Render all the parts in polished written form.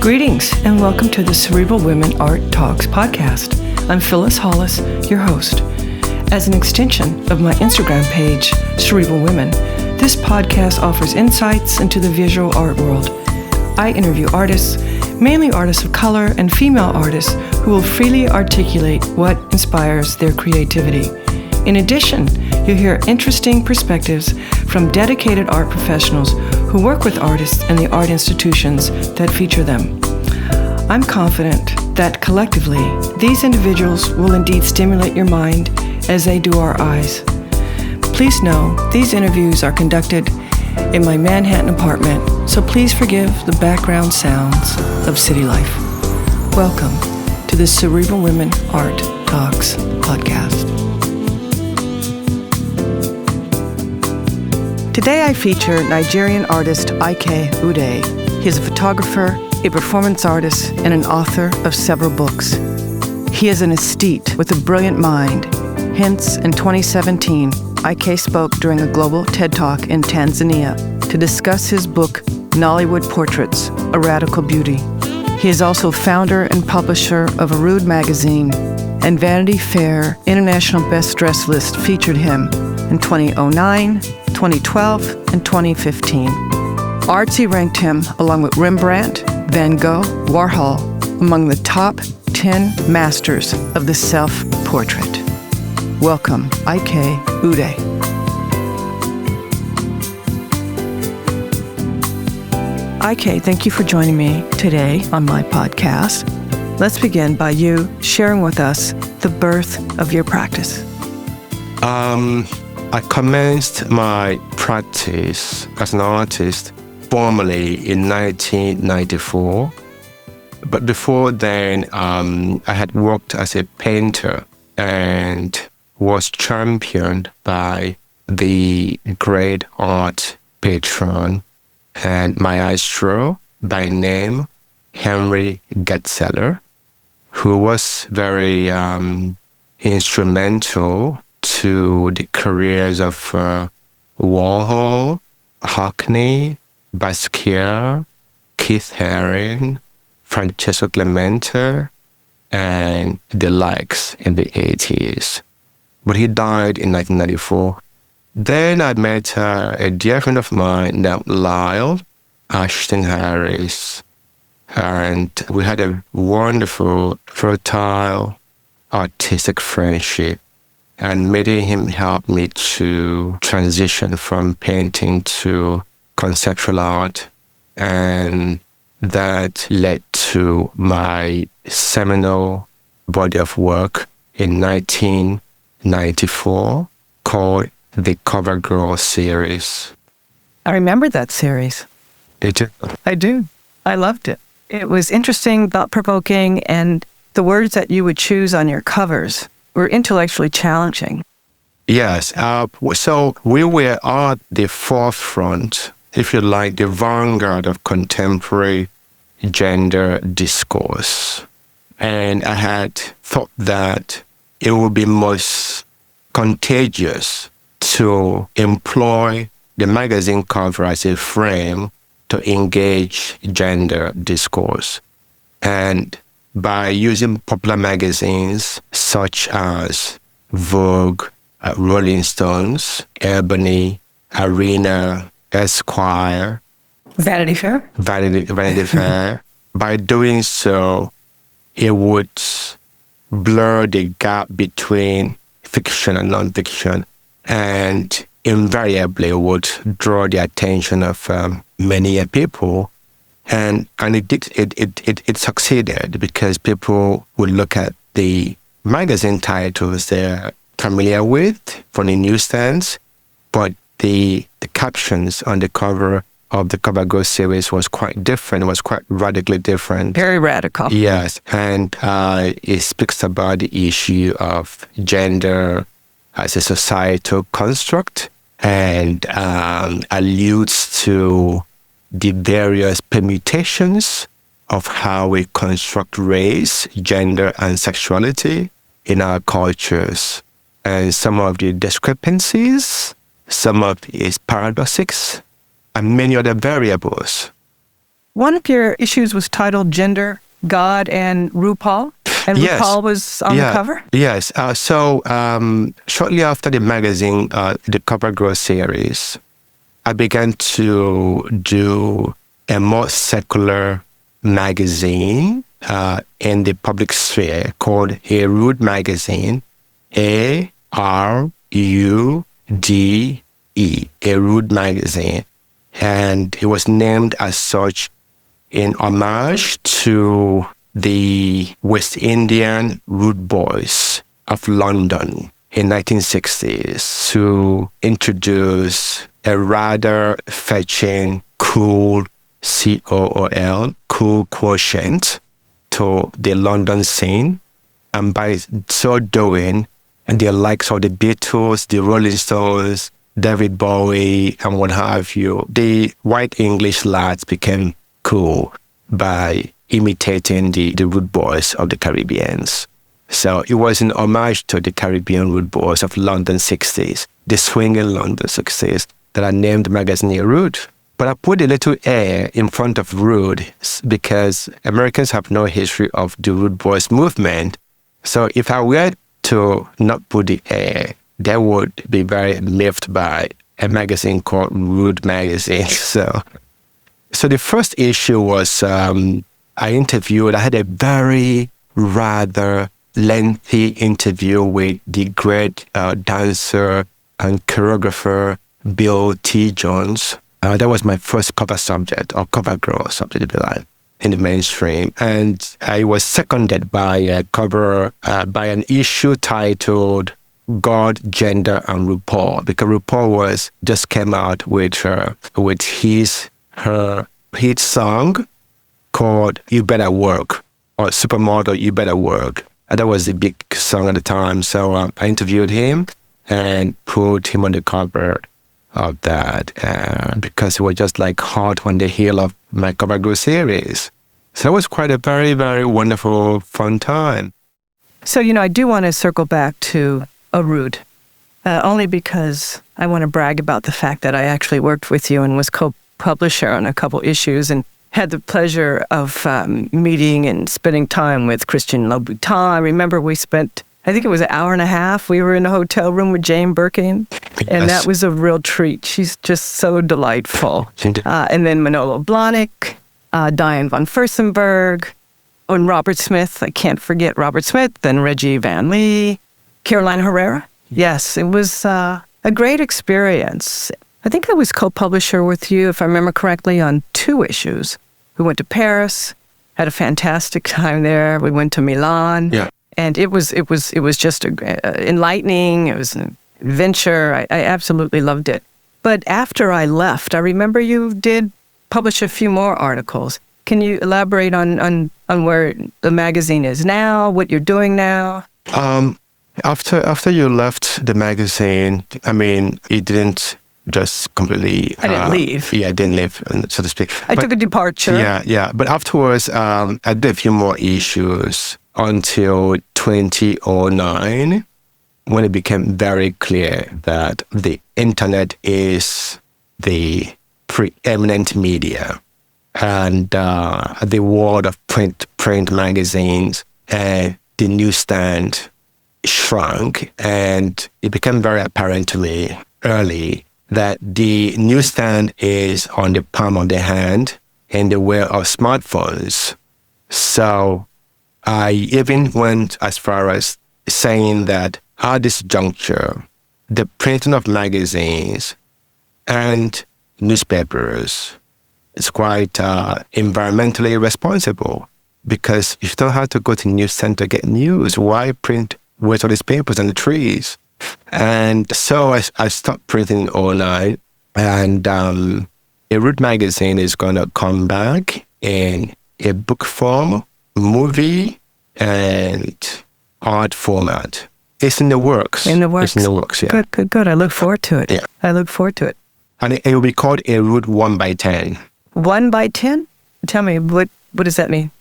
Greetings and welcome to the Cerebral Women Art Talks podcast. I'm Phyllis Hollis, your host. As an extension of my Instagram page, Cerebral Women, this podcast offers insights into the visual art world. I interview artists, mainly artists of color and female artists who will freely articulate what inspires their creativity. In addition, you'll hear interesting perspectives from dedicated art professionals who work with artists and the art institutions that feature them. I'm confident that collectively, these individuals will indeed stimulate your mind as they do our eyes. Please know these interviews are conducted in my Manhattan apartment, so please forgive the background sounds of city life. Welcome to the Cerebral Women Art Talks podcast. Today I feature Nigerian artist Ike Ude. He is a photographer, a performance artist, and an author of several books. He is an aesthete with a brilliant mind. Hence, in 2017, Ike spoke during a global TED Talk in Tanzania to discuss his book, Nollywood Portraits, A Radical Beauty. He is also founder and publisher of aRude magazine, and Vanity Fair International Best Dressed list featured him in 2009, 2012, and 2015. Artsy ranked him, along with Rembrandt, Van Gogh, Warhol, among the top 10 masters of the self-portrait. Welcome, Ike Ude. Ike, thank you for joining me today on my podcast. Let's begin by you sharing with us the birth of your practice. I commenced my practice as an artist formally in 1994. But before then, I had worked as a painter and was championed by the great art patron and maestro by name Henry Getzeler, who was very instrumental to the careers of Warhol, Hockney, Basquiat, Keith Haring, Francesco Clemente, and the likes in the 80s. But he died in 1994. Then I met a dear friend of mine named Lyle Ashton Harris, and we had a wonderful, fertile, artistic friendship. And meeting him helped me to transition from painting to conceptual art. And that led to my seminal body of work in 1994 called the Cover Girl series. I remember that series. Did you? I do. I loved it. It was interesting, thought-provoking, and the words that you would choose on your covers were intellectually challenging. Yes. So we were at the forefront, if you like, the vanguard of contemporary gender discourse. And I had thought that it would be most contagious to employ the magazine cover as a frame to engage gender discourse. And by using popular magazines such as Vogue, Rolling Stones, Ebony, Arena, Esquire, Vanity Fair. Vanity Fair. By doing so, it would blur the gap between fiction and nonfiction, and invariably would draw the attention of many people. And it succeeded because people would look at the magazine titles they're familiar with from the newsstands, but the captions on the cover of the Cover Girl series was quite different, was quite radically different. Very radical. Yes, and it speaks about the issue of gender as a societal construct and alludes to the various permutations of how we construct race, gender, and sexuality in our cultures, and some of the discrepancies, some of its paradoxes, and many other variables. one of your issues was titled Gender, God, and RuPaul. And Yes. RuPaul was on the cover? Yes. Shortly after the magazine, the Cover Girl series, I began to do a more secular magazine in the public sphere called aRude magazine, A-R-U-D-E, aRude magazine. And it was named as such in homage to the West Indian rude boys of London in 1960s to introduce a rather fetching, cool, C-O-O-L, cool quotient to the London scene. And by so doing, and the likes of the Beatles, the Rolling Stones, David Bowie, and what have you, the white English lads became cool by imitating the rude boys of the Caribbeans. So it was an homage to the Caribbean rude boys of London 60s, the swinging London 60s, that I named the magazine aRude. But I put a little A in front of rude because Americans have no history of the rude boys movement. So if I were to not put the A, they would be very miffed by a magazine called Rude Magazine. So the first issue was I had a very rather lengthy interview with the great dancer and choreographer Bill T. Jones. That was my first cover subject, or cover girl subject, if you like, in the mainstream. And I was seconded by a cover, by an issue titled God, Gender, and RuPaul, because RuPaul just came out with her hit song called You Better Work, or Supermodel, You Better Work. And that was the big song at the time. So I interviewed him and put him on the cover of that because it was just like hot on the heel of my Cover Girl series. So it was quite a very, very wonderful, fun time. So, I do want to circle back to aRude, only because I want to brag about the fact that I actually worked with you and was co-publisher on a couple issues and had the pleasure of meeting and spending time with Christian Louboutin. I remember we spent, I think it was an hour and a half. We were in a hotel room with Jane Birkin, and that was a real treat. She's just so delightful. And then Manolo Blahnik, Diane von Furstenberg, and Robert Smith. I can't forget Robert Smith, then Reggie Van Lee, Caroline Herrera. Yes, it was a great experience. I think I was co-publisher with you, if I remember correctly, on 2 issues. We went to Paris, had a fantastic time there. We went to Milan. Yeah. And it was just enlightening. It was an adventure. I absolutely loved it. But after I left, I remember you did publish a few more articles. Can you elaborate on where the magazine is now, what you're doing now? After you left the magazine, it didn't just completely... I didn't leave. Yeah, I didn't leave, so to speak. I took a departure. Yeah. But afterwards, I did a few more issues until 2009, when it became very clear that the internet is the preeminent media, and the world of print magazines, the newsstand shrunk, and it became very apparent to me early that the newsstand is on the palm of the hand in the way of smartphones. So I even went as far as saying that at this juncture, the printing of magazines and newspapers is quite environmentally responsible, because if you don't have to go to the news center to get news, why print with all these papers and the trees? And so I stopped printing online, and aRude magazine is going to come back in a book form, movie, and art format. It's in the works. In the works. It's in the works, yeah. Good. I look forward to it. Yeah. I look forward to it. And it will be called aRude 1x10. 1x10? Tell me, what does that mean?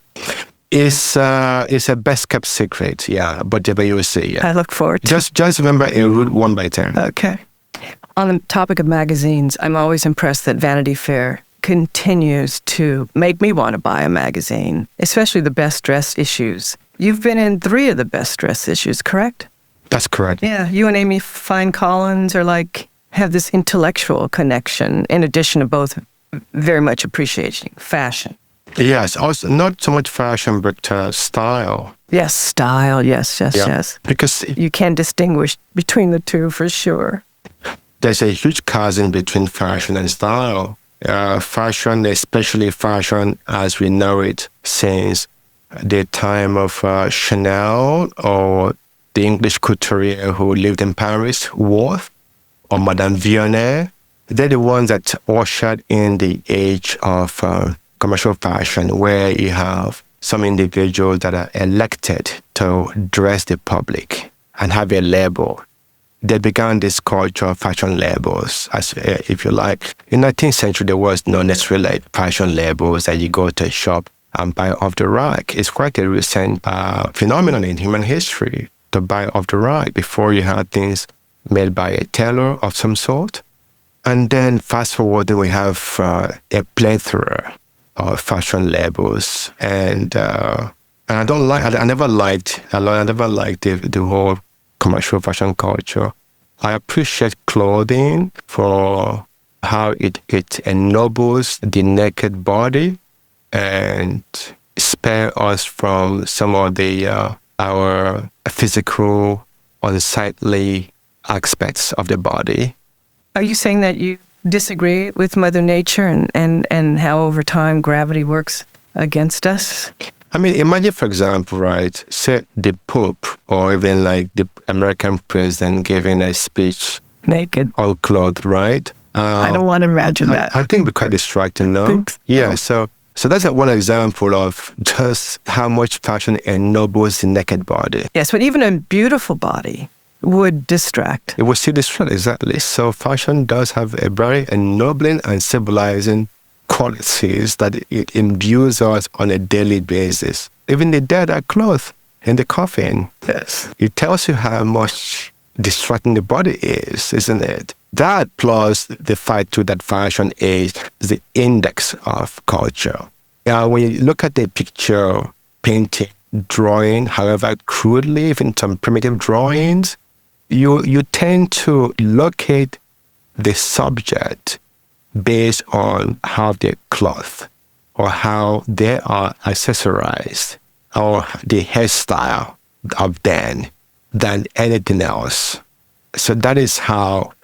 It's a best kept secret, yeah. But you will see, yeah. I look forward to it. Just remember aRude 1x10. Okay. On the topic of magazines, I'm always impressed that Vanity Fair continues to make me want to buy a magazine, especially the best dressed issues. You've been in 3 of the best dressed issues, correct? That's correct. Yeah, you and Amy Fine Collins are have this intellectual connection in addition to both very much appreciating fashion. Yes, also not so much fashion, but style. Yes, style. Yes. Because you can distinguish between the two for sure. There's a huge chasm between fashion and style. Fashion, especially fashion as we know it since the time of Chanel or the English couturier who lived in Paris, Worth, or Madame Vionnet. They're the ones that ushered in the age of commercial fashion, where you have some individuals that are elected to dress the public and have a label. They began this culture of fashion labels, as if you like. In the 19th century, there was no necessarily like fashion labels that you go to a shop and buy off the rack. It's quite a recent phenomenon in human history to buy off the rack. Before, you had things made by a tailor of some sort. And then fast forward, we have a plethora of fashion labels. And I never liked the whole commercial fashion culture. I appreciate clothing for how it ennobles the naked body and spare us from some of our physical, unsightly aspects of the body. Are you saying that you disagree with Mother Nature and how over time gravity works against us? I mean, imagine, for example, right, say the Pope or even like the American president giving a speech naked, all clothed, right? I don't want to imagine that. I think it'd be quite distracting, no? Yeah, so that's one example of just how much fashion ennobles the naked body. Yes, but even a beautiful body would distract. It would still distract, exactly. So fashion does have a very ennobling and civilizing qualities that it imbues us on a daily basis. Even the dead are clothed in the coffin. Yes. It tells you how much distracting the body is, isn't it? That plus the fact too that fashion is the index of culture. When you look at the picture, painting, drawing, however crudely, even some primitive drawings, you tend to locate the subject based on how they're clothed or how they are accessorized or the hairstyle of them than anything else. So that is how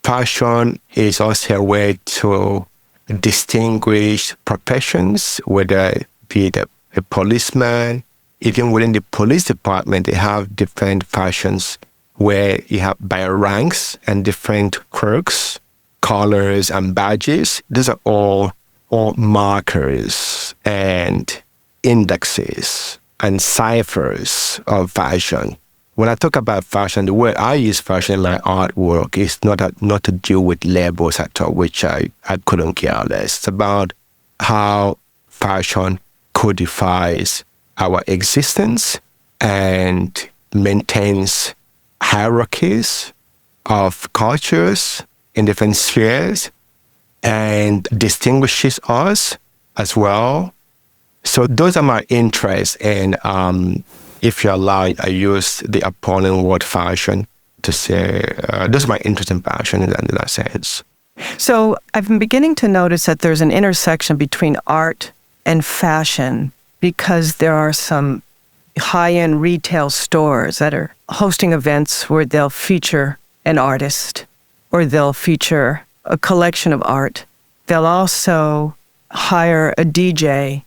fashion is also a way to distinguish professions, whether it be a policeman. Even within the police department, they have different fashions where you have by ranks and different quirks, colors and badges. These are all markers and indexes and ciphers of fashion. When I talk about fashion, the word I use fashion in my artwork is not to deal with labels at all, which I couldn't care less. It's about how fashion codifies our existence and maintains hierarchies of cultures in different spheres and distinguishes us as well. So those are my interests, and if you allow, I use the appalling word fashion to say those are my interests in fashion in that sense. So I've been beginning to notice that there's an intersection between art and fashion because there are some high-end retail stores that are hosting events where they'll feature an artist or they'll feature a collection of art. They'll also hire a DJ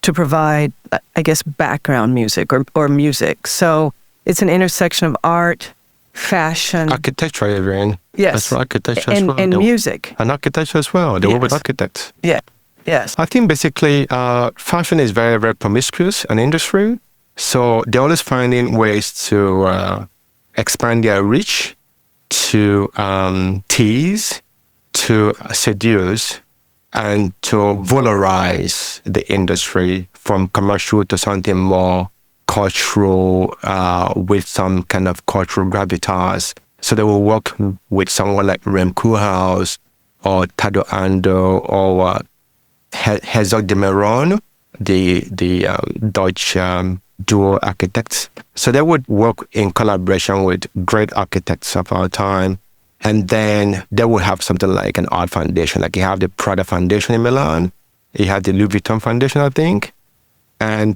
to provide, I guess, background music or music. So it's an intersection of art, fashion. Architecture, even. Yes. That's for architecture as well. And music. And architecture as well. They work with architects. Yeah. Yes. I think basically fashion is very, very promiscuous, an industry. So they're always finding ways to expand their reach, to tease, to seduce, and to valorize the industry from commercial to something more cultural, with some kind of cultural gravitas. So they will work with someone like Rem Koolhaas or Tado Ando or Herzog de Meuron, the Dutch duo architects. So they would work in collaboration with great architects of our time. And then they would have something like an art foundation. Like you have the Prada Foundation in Milan. You have the Louis Vuitton Foundation, I think. And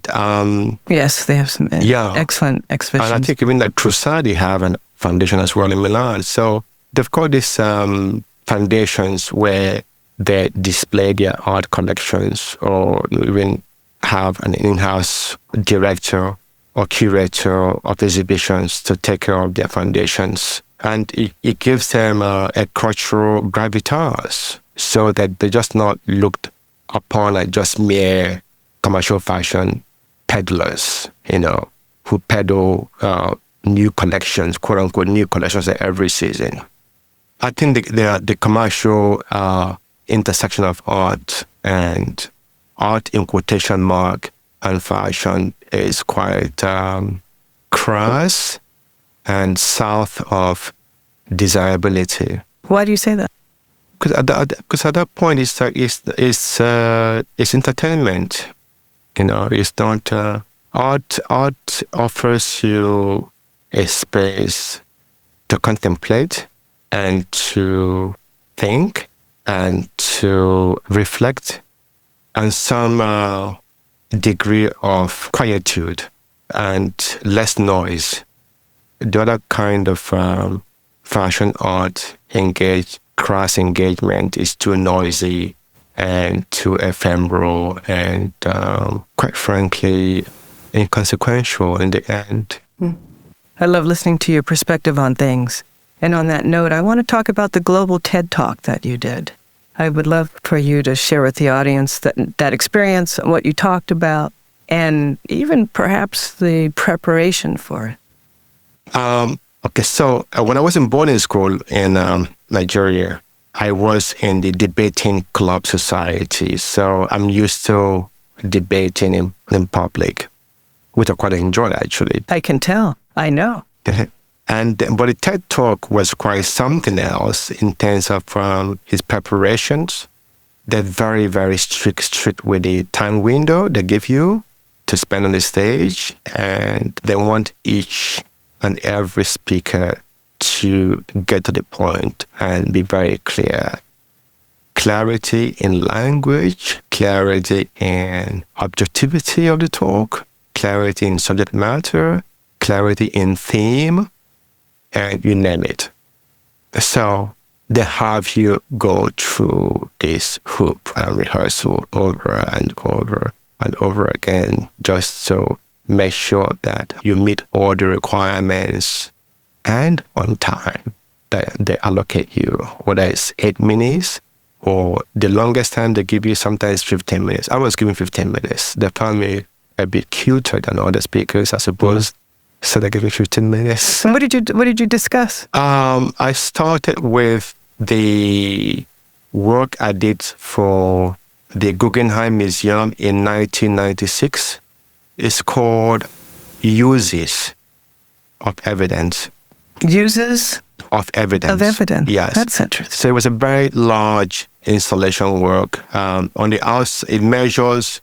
yes, they have some excellent exhibitions. And I think even like Trussardi have a foundation as well in Milan. So they've got these foundations where they display their art collections, or even have an in-house director or curator of exhibitions to take care of their foundations. And it gives them a cultural gravitas, so that they're just not looked upon like just mere commercial fashion peddlers, who peddle new collections, quote unquote, new collections every season. I think the commercial intersection of art and art in quotation mark and fashion is quite crass and south of desirability. Why do you say that? Because at that point it's entertainment. It's not art. Art offers you a space to contemplate and to think and to reflect, and some degree of quietude and less noise. The other kind of fashion art crass engagement is too noisy and too ephemeral and, quite frankly, inconsequential in the end. I love listening to your perspective on things. And on that note, I want to talk about the global TED Talk that you did. I would love for you to share with the audience that experience, what you talked about, and even perhaps the preparation for it. Okay, so when I was in boarding school in Nigeria, I was in the debating club society. So I'm used to debating in public, which I quite enjoyed, actually. I can tell. I know. But the TED Talk was quite something else in terms of his preparations. They're very, very strict with the time window they give you to spend on the stage. And they want each and every speaker to get to the point and be very clear. Clarity in language, clarity in objectivity of the talk, clarity in subject matter, clarity in theme, and you name it. So they have you go through this hoop and rehearsal over and over and over again, just to make sure that you meet all the requirements and on time that they allocate you, whether it's 8 minutes or the longest time they give you, sometimes 15 minutes. I was given 15 minutes. They found me a bit cuter than other speakers, I suppose. So they gave me 15 minutes. And what did you discuss? I started with the work I did for the Guggenheim Museum in 1996. It's called Uses of Evidence. Uses? Of evidence. Of evidence. Yes. That's interesting. So it was a very large installation work. On the outside, it measures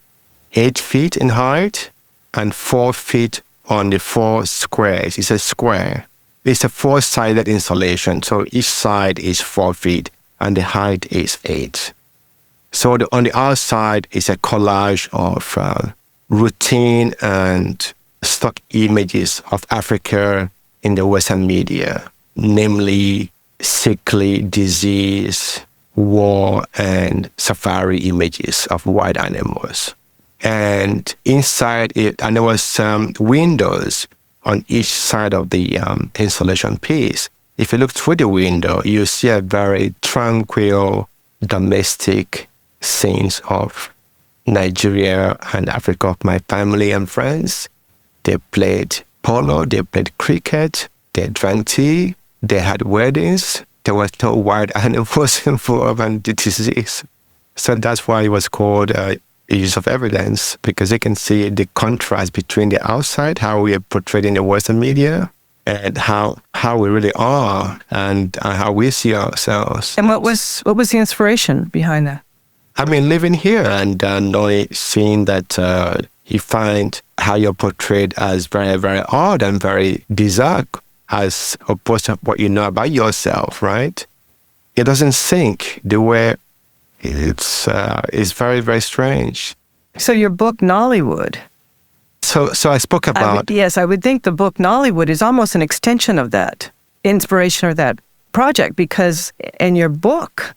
8 feet in height and 4 feet on the 4 squares. It's a square. It's a 4-sided installation. So each side is 4 feet and the height is 8. So on the outside is a collage of routine and stock images of Africa in the Western media, namely sickly, disease, war, and safari images of wild animals. And inside it, and there was windows on each side of the installation piece. If you look through the window, you see a very tranquil, domestic scenes of Nigeria and Africa of my family and friends. They played polo, they played cricket, they drank tea, they had weddings. There was no wild animals involved and the disease. So that's why it was called Use of Evidence, because you can see the contrast between the outside, how we are portrayed in the Western media, and how we really are and how we see ourselves. And what was the inspiration behind that? Living here and knowing, seeing that you find how you're portrayed as very, very odd and very bizarre as opposed to what you know about yourself, right? It doesn't sink the way it's very, very strange. So your book, Nollywood. So I spoke about... I would think the book Nollywood is almost an extension of that inspiration or that project, because in your book,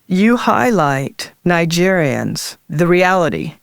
you highlight Nigerians, the reality.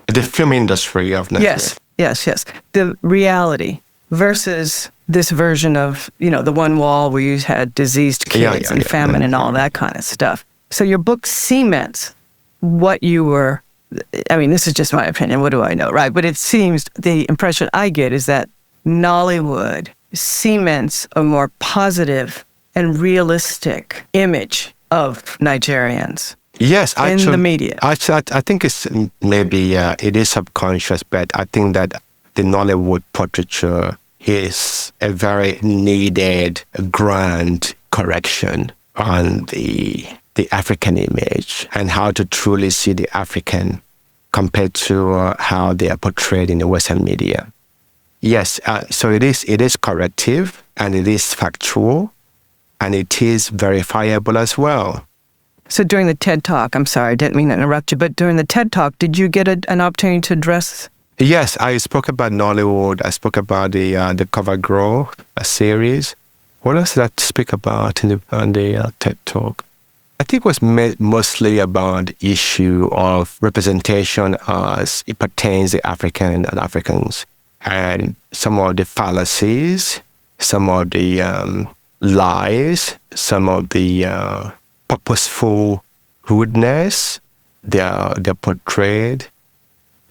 The film industry of Nigeria. Yes. The reality versus this version of, the one wall where you had diseased kids and famine and all that kind of stuff. So your book cements what you were, this is just my opinion, what do I know, right? But it seems, the impression I get is that Nollywood cements a more positive and realistic image of Nigerians. Yes, actually, in the media. Actually, I think it's maybe it is subconscious, but I think that the Nollywood portraiture is a very needed, grand correction on the African image and how to truly see the African compared to how they are portrayed in the Western media. Yes, so it is corrective and it is factual and it is verifiable as well. So during the TED Talk, I'm sorry, I didn't mean to interrupt you, but during the TED Talk, did you get an opportunity to address? Yes, I spoke about Nollywood. I spoke about the Cover Gogh series. What else did I speak about on the TED Talk? I think it was mostly about the issue of representation as it pertains to African and Africans, and some of the fallacies, some of the lies, some of the purposeful rudeness they're portrayed,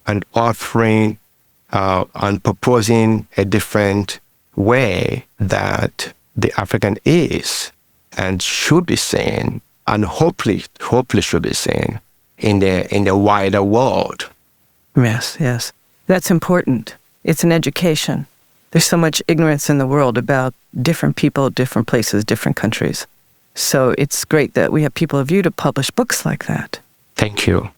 and offering and proposing a different way that the African is and should be seen, and hopefully should be seen in the wider world. Yes. That's important. It's an education. There's so much ignorance in the world about different people, different places, different countries. So it's great that we have people of you to publish books like that. Thank you.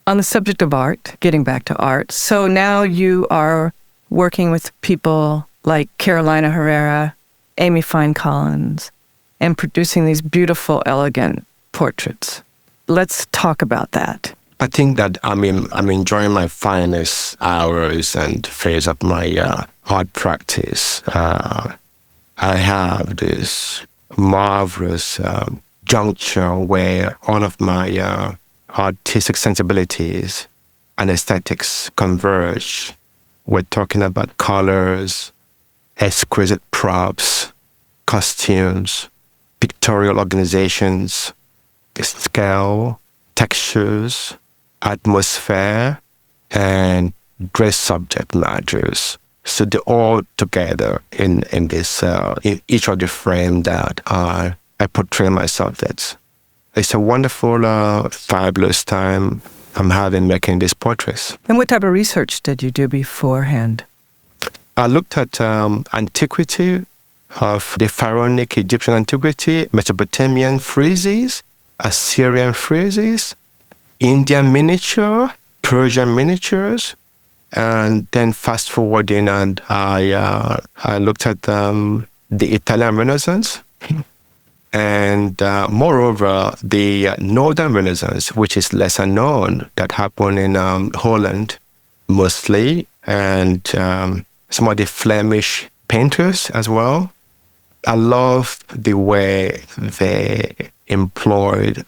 On the subject of art, getting back to art, so now you are working with people like Carolina Herrera, Amy Fine Collins, and producing these beautiful, elegant portraits. Let's talk about that. I think that I'm enjoying my finest hours and phase of my art practice. I have this marvelous juncture where all of my artistic sensibilities and aesthetics converge. We're talking about colors, exquisite props, costumes, pictorial organizations, scale, textures, atmosphere, and great subject matters. So they're all together in this in each of the frame that I portray myself. It's a wonderful, fabulous time I'm having making these portraits. And what type of research did you do beforehand? I looked at antiquity of the pharaonic Egyptian antiquity, Mesopotamian friezes, Assyrian friezes, Indian miniature, Persian miniatures, and then fast forwarding, and I looked at the Italian Renaissance, and moreover the Northern Renaissance, which is lesser known, that happened in Holland mostly, and some of the Flemish painters as well. I love the way they employed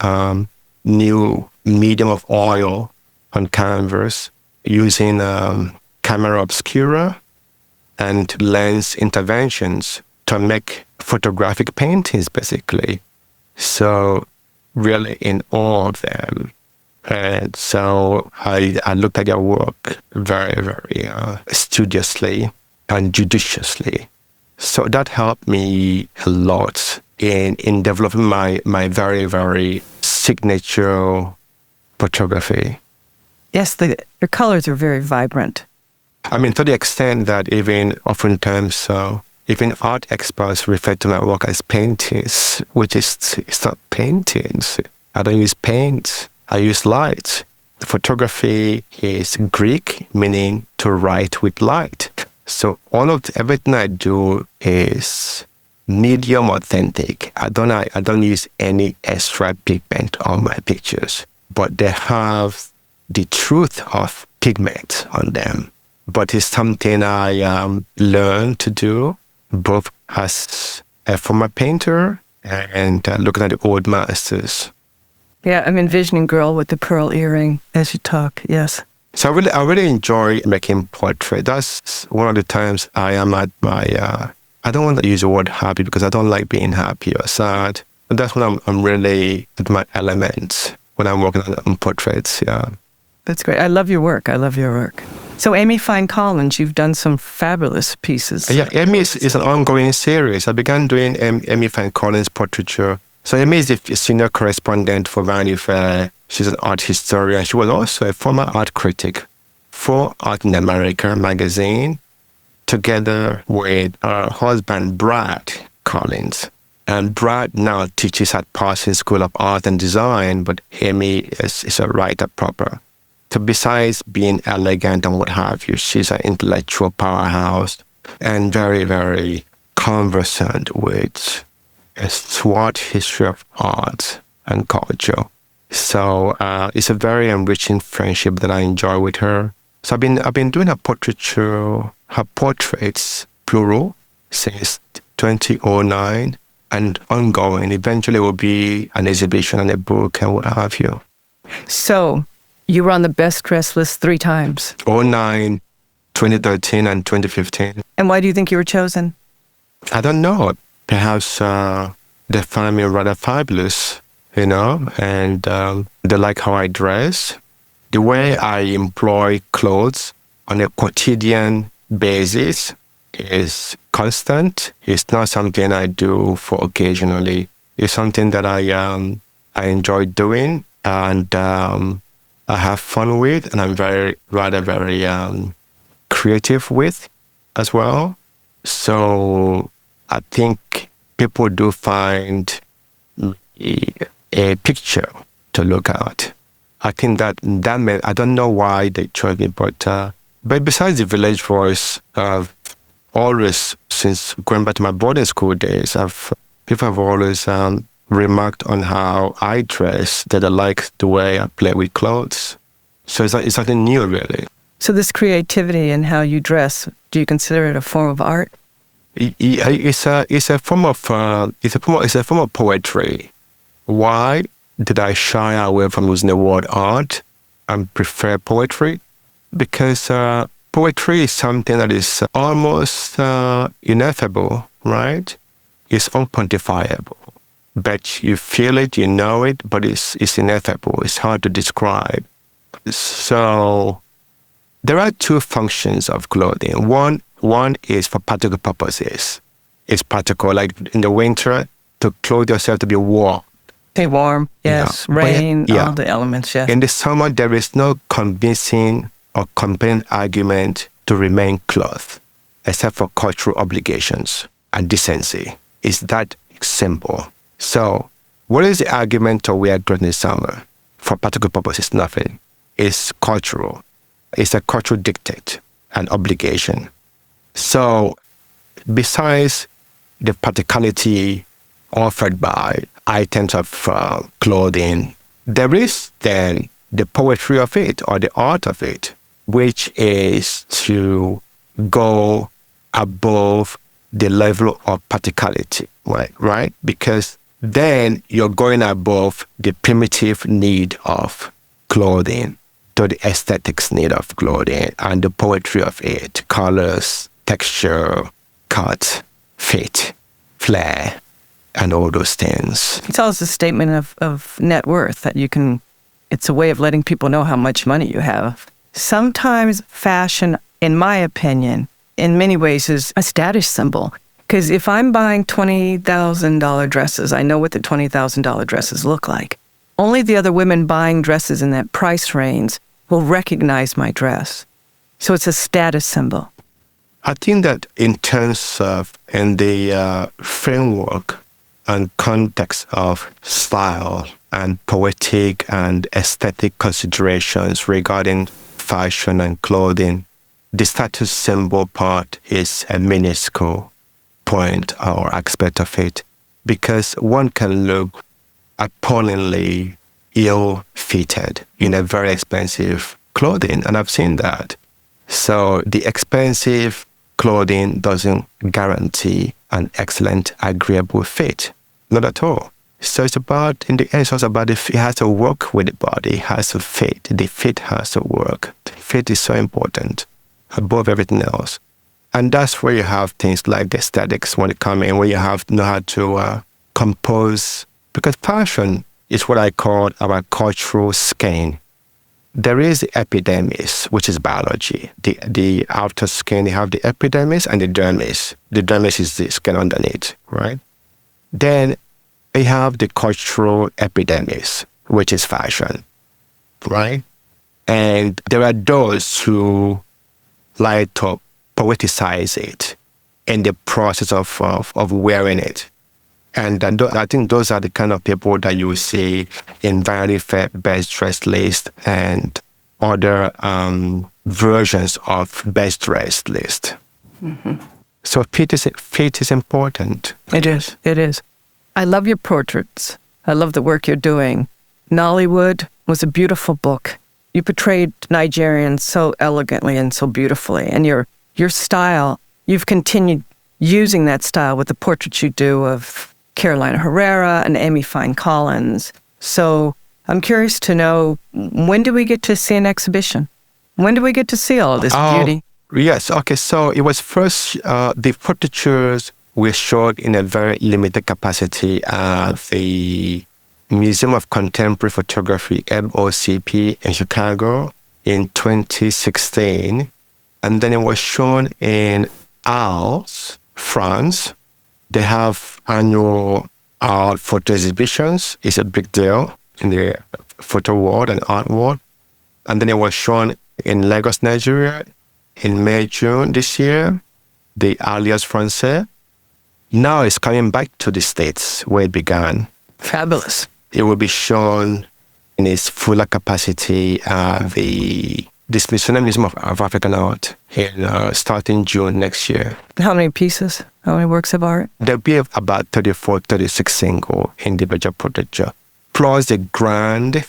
new medium of oil on canvas using camera obscura and lens interventions to make photographic paintings, basically. So really in awe of them. And so I looked at their work very, very studiously and judiciously. So that helped me a lot in developing my very, very signature photography. Yes, your colors are very vibrant. I mean, to the extent that even oftentimes, even art experts refer to my work as paintings, which is it's not paintings. I don't use paints. I use light. Photography is Greek, meaning to write with light. So everything I do is medium authentic. I don't use any extra pigment on my pictures, but they have the truth of pigment on them. But it's something I learned to do, both as a former painter and looking at the old masters. Yeah, I'm envisioning girl with the pearl earring as you talk, yes. So I really enjoy making portraits. That's one of the times I am at my, I don't want to use the word happy because I don't like being happy or sad. But that's when I'm really at my element, when I'm working on portraits, yeah. That's great. I love your work. So Amy Fine Collins, you've done some fabulous pieces. Yeah, Amy is an ongoing series. I began doing Amy Fine Collins portraiture. So Amy is a senior correspondent for Vanity Fair. She's an art historian. She was also a former art critic for Art in America magazine, together with her husband, Brad Collins. And Brad now teaches at Parsons School of Art and Design, but Amy is a writer proper. So besides being elegant and what have you, she's an intellectual powerhouse and very, very conversant with a swart history of art and culture. So it's a very enriching friendship that I enjoy with her. So I've been doing her portraits, plural, since 2009 and ongoing. Eventually it will be an exhibition and a book and what have you. So you were on the best dress list 3 times. 2009, 2013, and 2015. And why do you think you were chosen? I don't know. Perhaps they find me rather fabulous, and they like how I dress. The way I employ clothes on a quotidian basis is constant. It's not something I do for occasionally. It's something that I enjoy doing and I have fun with, and I'm very creative with as well. So I think people do find a picture to look at. I think that meant, I don't know why they chose me, but besides the Village Voice, I've always, since going back to my boarding school days, people have always remarked on how I dress, that they like the way I play with clothes. So it's nothing new, really. So this creativity in how you dress, do you consider it a form of art? It's a form of poetry. Why did I shy away from using the word art and prefer poetry? Because poetry is something that is almost ineffable, right? It's unquantifiable. But you feel it, you know it, but it's ineffable. It's hard to describe. So there are 2 functions of clothing. One is for practical purposes. It's practical, like in the winter, to clothe yourself to be warm. Stay warm, yes. Yeah. Rain, all the elements, yes. In the summer, there is no convincing or compelling argument to remain clothed, except for cultural obligations and decency. It's that simple. So, what is the argument to wear clothes in the summer? For practical purposes, nothing. It's cultural. It's a cultural dictate, an obligation. So, besides the practicality offered by items of clothing, there is then the poetry of it or the art of it, which is to go above the level of practicality, right? Because then you're going above the primitive need of clothing to the aesthetics need of clothing and the poetry of it, colors, texture, cut, fit, flair, and all those things. It's always a statement of net worth that it's a way of letting people know how much money you have. Sometimes fashion, in my opinion, in many ways is a status symbol. Because if I'm buying $20,000 dresses, I know what the $20,000 dresses look like. Only the other women buying dresses in that price range will recognize my dress. So it's a status symbol. I think that in terms of, in the framework and context of style and poetic and aesthetic considerations regarding fashion and clothing, the status symbol part is a minuscule point or aspect of it, because one can look appallingly ill-fitted in a very expensive clothing, and I've seen that. So the expensive clothing doesn't guarantee an excellent, agreeable fit. Not at all. So it's about, in the end, it's also about it has to work with the body, it has to fit. The fit has to work. The fit is so important above everything else. And that's where you have things like the aesthetics when it come in, where you have to know how to compose. Because fashion is what I call our cultural skin. There is the epidermis, which is biology. The outer skin, you have the epidermis and the dermis. The dermis is the skin underneath, right? Then you have the cultural epidermis, which is fashion, right? And there are those who like to poeticize it in the process of wearing it. And I think those are the kind of people that you see in Vanity Fair Best Dressed list and other versions of Best Dressed list. Mm-hmm. So fit is important. It is. It is. I love your portraits. I love the work you're doing. Nollywood was a beautiful book. You portrayed Nigerians so elegantly and so beautifully. And your style, you've continued using that style with the portraits you do of Carolina Herrera and Amy Fine Collins. So I'm curious to know, when do we get to see an exhibition? When do we get to see all of this beauty? Yes, okay, so it was first, the portraitures were showed in a very limited capacity at the Museum of Contemporary Photography, MOCP, in Chicago in 2016. And then it was shown in Arles, France. They have annual art photo exhibitions. It's a big deal in the photo world and art world. And then it was shown in Lagos, Nigeria in May, June this year, the Alliance Française. Now it's coming back to the States where it began. Fabulous. It will be shown in its fuller capacity at the Smithsonian Museum of African Art starting June next year. How many pieces? How many works of art? There'll be about 34, 36 single individual portraiture, plus a grand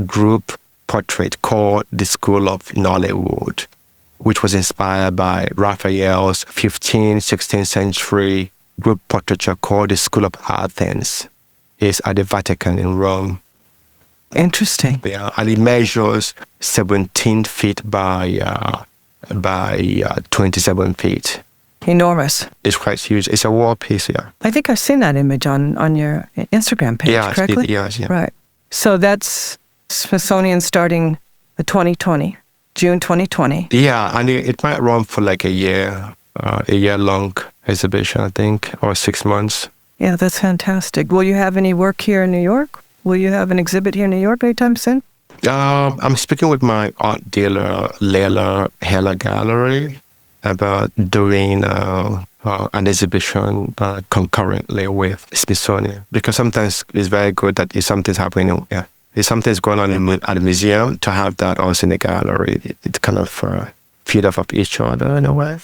group portrait called the School of Nollywood, which was inspired by Raphael's 15th, 16th century group portraiture called the School of Athens. It's at the Vatican in Rome. Interesting. Yeah, and it measures 17 feet by 27 feet. Enormous. It's quite huge. It's a wall piece, yeah. I think I've seen that image on your Instagram page, correctly? Yes, yeah. Right. So that's Smithsonian starting the 2020, June 2020. Yeah, and it might run for like a year-long exhibition, I think, or 6 months. Yeah, that's fantastic. Will you have any work here in New York? Will you have an exhibit here in New York anytime soon? I'm speaking with my art dealer, Leila Heller Gallery, about doing an exhibition concurrently with Smithsonian. Because sometimes it's very good that if something's happening, if something's going on at the museum, to have that also in the gallery, it kind of feed off of each other in a way.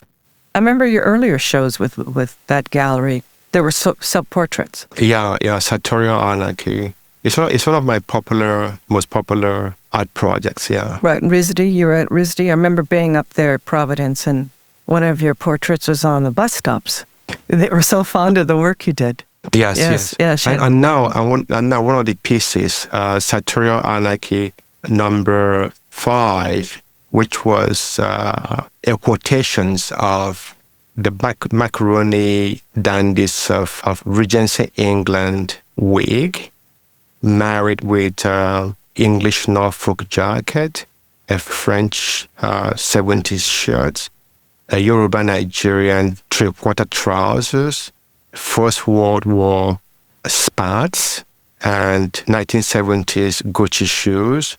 I remember your earlier shows with that gallery. There were self-portraits. Yeah, Sartorial Anarchy. It's one of my most popular art projects, yeah. Right, RISD, you were at RISD. I remember being up there at Providence, and one of your portraits was on the bus stops. They were so fond of the work you did. Yes. And now one of the pieces, Sartorial Anarchy number 5, which was a quotations of the macaroni dandies of Regency England wig, married with English Norfolk jacket, a French 70s shirt, a Yoruba Nigerian 3/4 trousers, First World War spats, and 1970s Gucci shoes,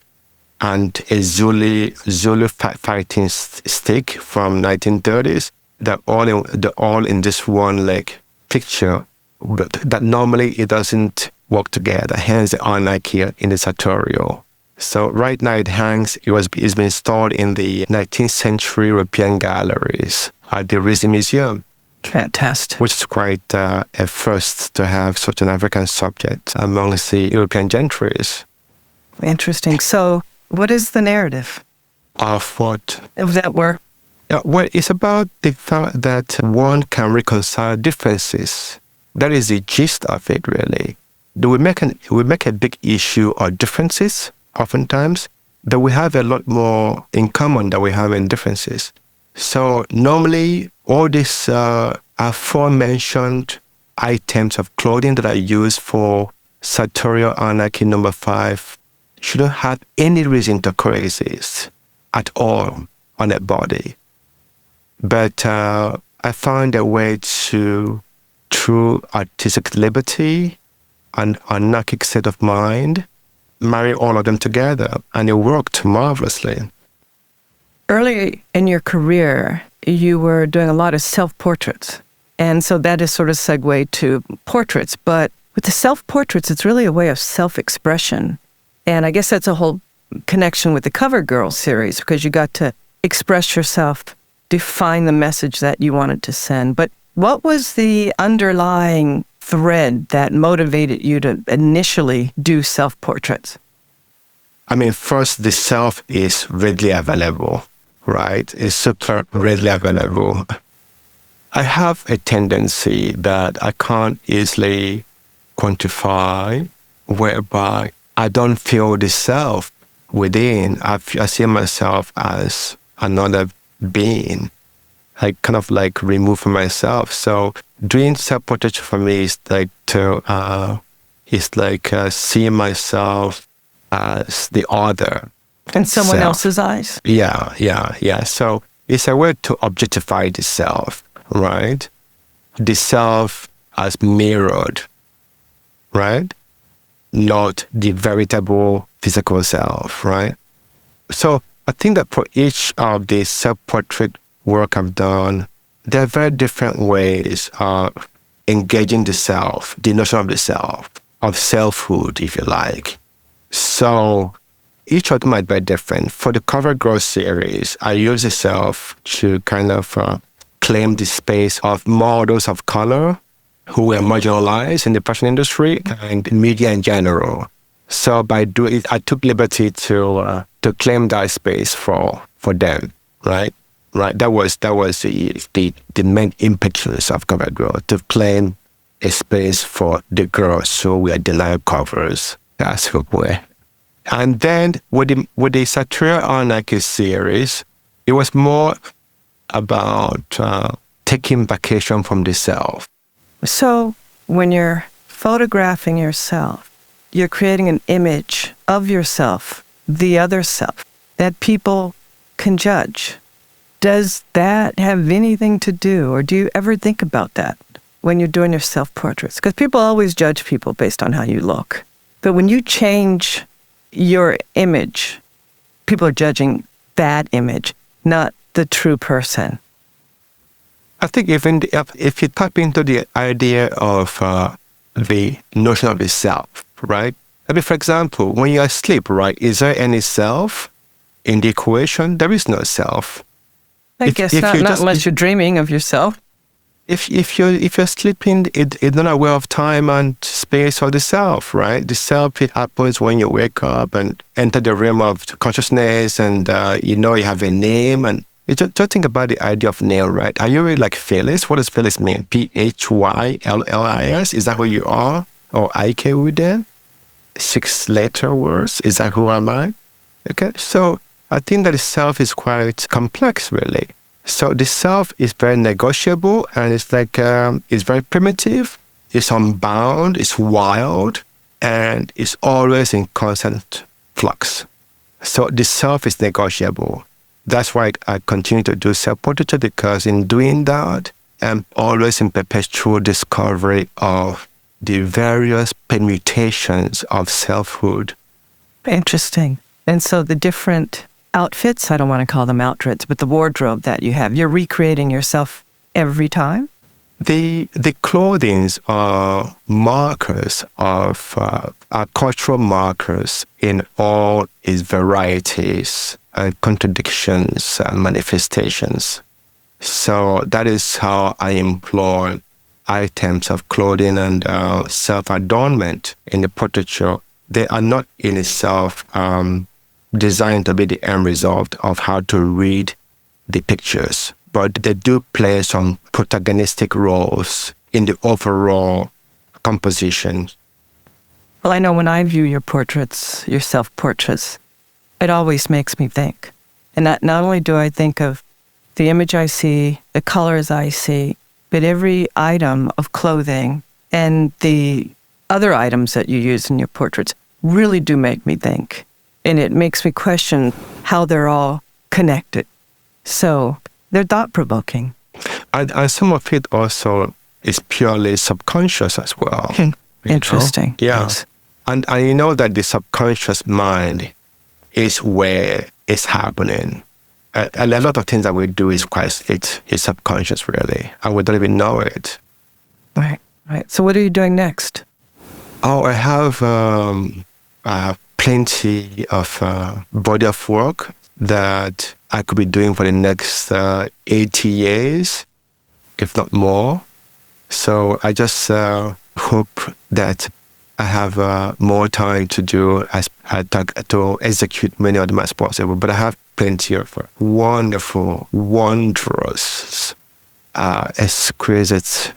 and a Zulu fighting stick from 1930s. They're all in this one picture, but that normally it doesn't work together, hence the anarchy in the sartorial. So right now it's been stored in the 19th century European galleries at the Artsy Museum. Fantastic. Which is quite a first to have such an African subject amongst the European gentries. Interesting. So what is the narrative? Of what? Of that work? Well, it's about the fact that one can reconcile differences. That is the gist of it, really. We make a big issue of differences, oftentimes, that we have a lot more in common than we have in differences. So normally, all these aforementioned items of clothing that are used for sartorial anarchy number 5 shouldn't have any reason to coexist at all on a body. But I found a way to, through artistic liberty and anarchic state of mind, marry all of them together, and it worked marvelously. Early in your career, you were doing a lot of self-portraits. And so that is sort of segue to portraits. But with the self-portraits, it's really a way of self-expression. And I guess that's a whole connection with the Cover Girl series, because you got to express yourself, define the message that you wanted to send. But what was the underlying thread that motivated you to initially do self-portraits? I mean, first, the self is readily available, right? It's super readily available. I have a tendency that I can't easily quantify, whereby I don't feel the self within. I see myself as another being. I kind of like remove from myself. So doing self-portrait for me is like seeing myself as the other. In someone self. else's eyes? Yeah. So it's a way to objectify the self, right? The self as mirrored, right? Not the veritable physical self, right? So I think that for each of the self-portrait work I've done, there are very different ways of engaging the self, the notion of the self, of selfhood, if you like. So each of them might be different. For the Cover Girl series, I use the self to kind of claim the space of models of color who were marginalized in the fashion industry and media in general. So by doing it, I took liberty to claim that space for them, right? Right. That was the main impetus of Cover Girl, to claim a space for the girls who were denied covers, as it were. And then with the Sartorial Anarchy series, it was more about taking vacation from the self. So when you're photographing yourself, you're creating an image of yourself, the other self, that people can judge. Does that have anything to do, or do you ever think about that when you're doing your self-portraits? Because people always judge people based on how you look. But when you change your image, people are judging that image, not the true person. I think even if you tap into the idea of the notion of the self, right? I mean, for example, when you're asleep, right, is there any self in the equation? There is no self. I guess not unless you're dreaming of yourself. If you're sleeping, it's not aware of time and space or the self, right? The self, it happens when you wake up and enter the realm of consciousness, and you have a name. And just think about the idea of name, right? Are you really like Phyllis? What does Phyllis mean? Phyllis? Is that who you are? Or Ike Ude? 6-letter words? Is that who am I? Okay, so I think that the self is quite complex, really. So the self is very negotiable, and it's like it's very primitive, it's unbound, it's wild, and it's always in constant flux. So the self is negotiable. That's why I continue to do self-portraiture, because in doing that, I'm always in perpetual discovery of the various permutations of selfhood. Interesting. And so the different outfits, I don't want to call them outfits, but the wardrobe that you have, you're recreating yourself every time? The clothings are markers of are cultural markers in all its varieties and contradictions and manifestations. So that is how I employ items of clothing and self-adornment in the portraiture. They are not in itself designed to be the end result of how to read the pictures, but they do play some protagonistic roles in the overall composition. Well, I know when I view your portraits, your self-portraits, it always makes me think. And not only do I think of the image I see, the colors I see, but every item of clothing and the other items that you use in your portraits really do make me think. And it makes me question how they're all connected. So they're thought-provoking. And some of it also is purely subconscious as well. Interesting. Yeah. Yes. And you know that the subconscious mind is where it's happening. A lot of things that we do is it's subconscious, really, and we don't even know it. Right. So what are you doing next? Oh, I have plenty of body of work that I could be doing for the next 80 years, if not more. So I just hope that I have more time to do to execute many of them as possible. But I have plenty of wonderful, wondrous, exquisite,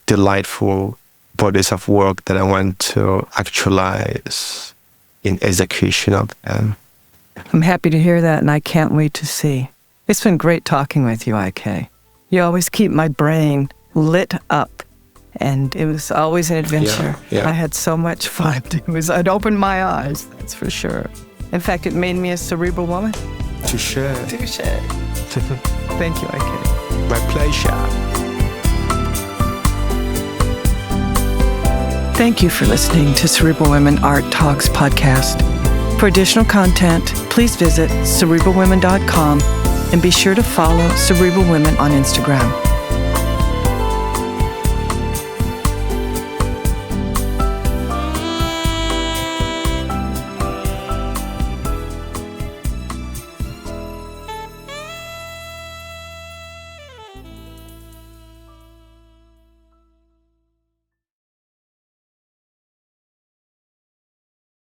delightful bodies of work that I want to actualize in execution of them. I'm happy to hear that, and I can't wait to see. It's been great talking with you, Ike. You always keep my brain lit up, and it was always an adventure. Yeah. I had so much fun. I'd opened my eyes, that's for sure. In fact, it made me a cerebral woman. Touche. Thank you, Ike. My pleasure. Thank you for listening to Cerebral Women Art Talks podcast. For additional content, please visit cerebralwomen.com and be sure to follow Cerebral Women on Instagram.